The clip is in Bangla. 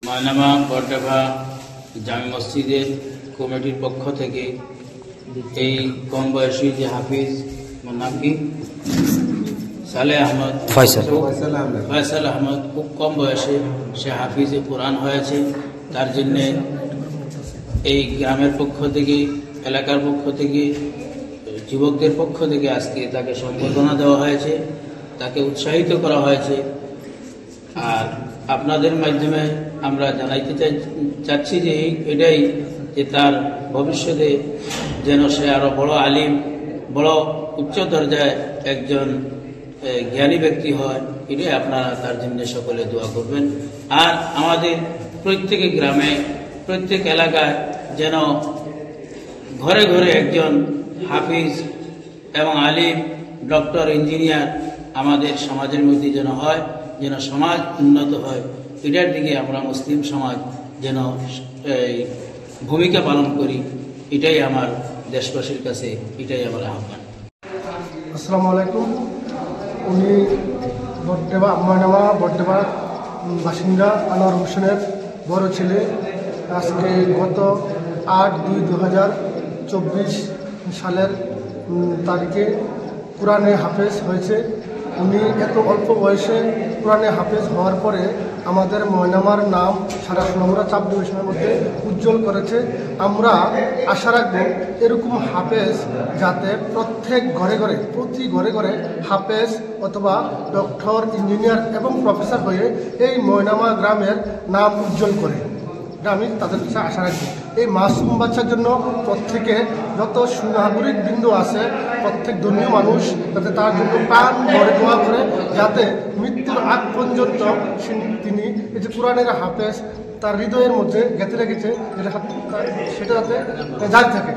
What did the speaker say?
ময়নামা বরডাভা জামে মসজিদের কমিটির পক্ষ থেকে এই কম বয়সী যে হাফিজ, নাম কি, সালেহ আহমদ, ফয়সাল আহমদ, খুব কম বয়সে সে হাফিজে কোরআন হয়েছে। তার জন্যে এই গ্রামের পক্ষ থেকে, এলাকার পক্ষ থেকে, যুবকদের পক্ষ থেকে আজকে তাকে সম্বর্ধনা দেওয়া হয়েছে, তাকে উৎসাহিত করা হয়েছে। আর আপনাদের মাধ্যমে আমরা জানাইতে চাচ্ছি যে এটাই যে তার ভবিষ্যতে যেন সে আরো বড় আলিম, বড় উচ্চ দরজায় একজন জ্ঞানী ব্যক্তি হয়। এটাই আপনারা তার জন্য সকলে দোয়া করবেন। আর আমাদের প্রত্যেক গ্রামে, প্রত্যেক এলাকায় যেন ঘরে ঘরে একজন হাফিজ এবং আলিম, ডক্টর, ইঞ্জিনিয়ার আমাদের সমাজের মধ্যে যেন হয়, যেন সমাজ উন্নত হয়। এটার দিকে আমরা মুসলিম সমাজ যেন ভূমিকা পালন করি, এটাই আমার দেশবাসীর কাছে, এটাই আমার আহ্বান। আসসালামু আলাইকুম। উনি ময়নামা বরডাভা বাসিন্দা আনোয়ার হোসেনের বড় ছেলে। আজকে গত 8/2/2024 সালের তারিখে কোরআনে হাফেজ হয়েছে। উনি এত অল্প বয়সে কোরআনে হাফেজ হওয়ার পরে আমাদের ময়নামার নাম সারা সোনামুড়া চাপ ডিভিশনের মধ্যে উজ্জ্বল করেছে। আমরা আশা রাখবো এরকম হাফেজ যাতে প্রত্যেক ঘরে ঘরে, প্রতি ঘরে ঘরে হাফেজ অথবা ডক্টর, ইঞ্জিনিয়ার এবং প্রফেসর হয়ে এই ময়নামা গ্রামের নাম উজ্জ্বল করে। এটা আমি তাদের কাছে আশা রাখবো। এই মাসুম বাচ্চার জন্য প্রত্যেকে, যত সুনাগরিক বিন্দু আছে, প্রত্যেক ধর্মীয় মানুষ যাতে তার জন্য প্রাণ ভরে দোয়া করে, যাতে মৃত্যুর আগ পর্যন্ত তিনি এই যে কোরআনের হাফেজ তার হৃদয়ের মধ্যে গেঁথে রেখেছে, সেটা যাতে জারি থাকে।